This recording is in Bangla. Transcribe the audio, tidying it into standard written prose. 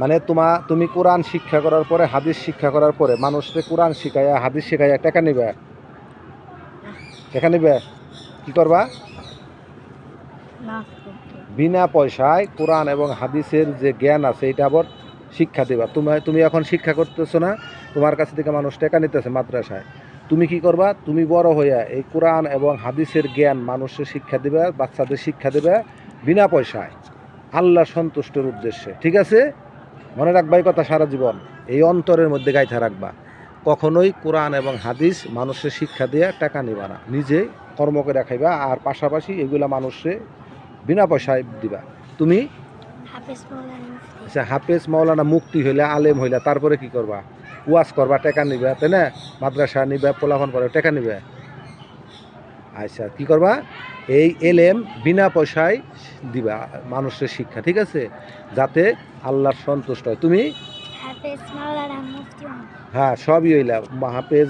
মানে তুমি কোরআন শিক্ষা করার পরে হাদিস শিক্ষা করার পরে মানুষকে কোরআন শিখাইয়া হাদিস শিখাইয়া টাকা নিবে, টাকা নিবে কি করবা? বিনা পয়সায় কোরআন এবং হাদিসের যে জ্ঞান আছে এটা আবার শিক্ষা দেবা। তুমি এখন শিক্ষা করতেছো না, তোমার কাছ থেকে মানুষ টাকা নিতেছে মাদ্রাসায়। তুমি কি করবা? তুমি বড় হইয়া এই কোরআন এবং হাদিসের জ্ঞান মানুষের শিক্ষা দেবে, বাচ্চাদের শিক্ষা দেবে বিনা পয়সায়, আল্লাহ সন্তুষ্টের উদ্দেশ্যে। ঠিক আছে? মনে রাখবা এই কথা সারা জীবন, এই অন্তরের মধ্যে গাইথা রাখবা। কখনোই কোরআন এবং হাদিস মানুষের শিক্ষা দিয়ে টাকা নিবা না, নিজে কর্ম করে খাইবা, আর পাশাপাশি এগুলা মানুষে বিনা পয়সায় দিবা। তুমি আচ্ছা, হাফেজ মাওলানা মুক্তি হইলে, আলেম হইলে তারপরে কি করবা? ওয়াজ করবা, টাকা নিবে, তাই না? মাদ্রাসা নিবে, পোলাফন করে টাকা নিবে। আচ্ছা, কি করবা? এই এলেম বিনা পয়সায় দিবা মানুষের শিক্ষা। ঠিক আছে? যাতে আল্লাহর সন্তুষ্ট হয়। তুমি হ্যাঁ সবই হইলা হাফেজ